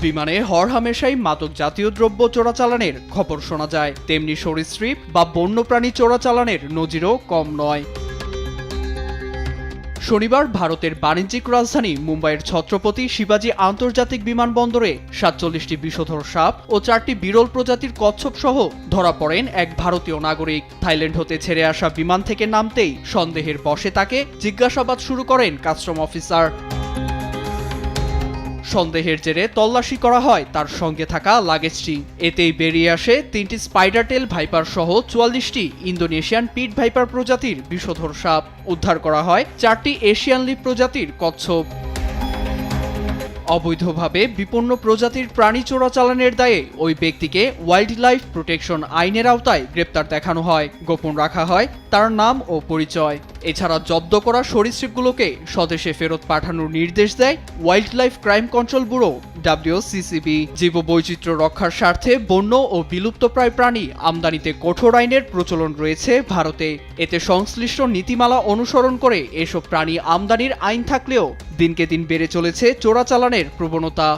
বিমানে হরহামেশাই মাদক জাতীয় দ্রব্য চোরাচালানের খবর শোনা যায়, তেমনি সরীসৃপ বা বন্যপ্রাণী চোরাচালানের নজিরও কম নয়। শনিবার ভারতের বাণিজ্যিক রাজধানী মুম্বাইয়ের ছত্রপতি শিবাজি আন্তর্জাতিক বিমানবন্দরে ৪৭টি বিষধর সাপ ও ৪টি বিরল প্রজাতির কচ্ছপ সহ ধরা পড়েন এক ভারতীয় নাগরিক। থাইল্যান্ড হতে ছেড়ে আসা বিমান থেকে নামতেই সন্দেহের বশে তাকে জিজ্ঞাসাবাদ শুরু করেন কাস্টম অফিসার। সন্দেহের জেরে তল্লাশি করা হয় তার সঙ্গে থাকা লাগেজটি। এতেই বেরিয়ে আসে 3টি স্পাইডার টেল ভাইপার সহ 44টি ইন্দোনেশিয়ান পিট ভাইপার প্রজাতির বিষধর সাপ। উদ্ধার করা হয় 4টি এশিয়ান লিপ প্রজাতির কচ্ছপ। অবৈধভাবে বিপন্ন প্রজাতির প্রাণী চোরাচালানের দায়ে ওই ব্যক্তিকে ওয়াইল্ড লাইফ প্রোটেকশন আইনের আওতায় গ্রেপ্তার দেখানো হয়। গোপন রাখা হয় তার নাম ও পরিচয়। এছাড়া জব্দ করা সরীসৃপগুলোকে স্বদেশে ফেরত পাঠানোর নির্দেশ দেয় wild life crime control bureau WCCB। জীববৈচিত্র্য রক্ষার স্বার্থে বন্য ও বিলুপ্তপ্রায় প্রাণী আমদানিতে কঠোর আইনের প্রচলন রয়েছে ভারতে। এতে সংশ্লিষ্ট নীতিমালা অনুসরণ করে এসব প্রাণী আমদানির আইন থাকলেও দিনকে দিন বেড়ে চলেছে চোরাচালানের প্রবণতা।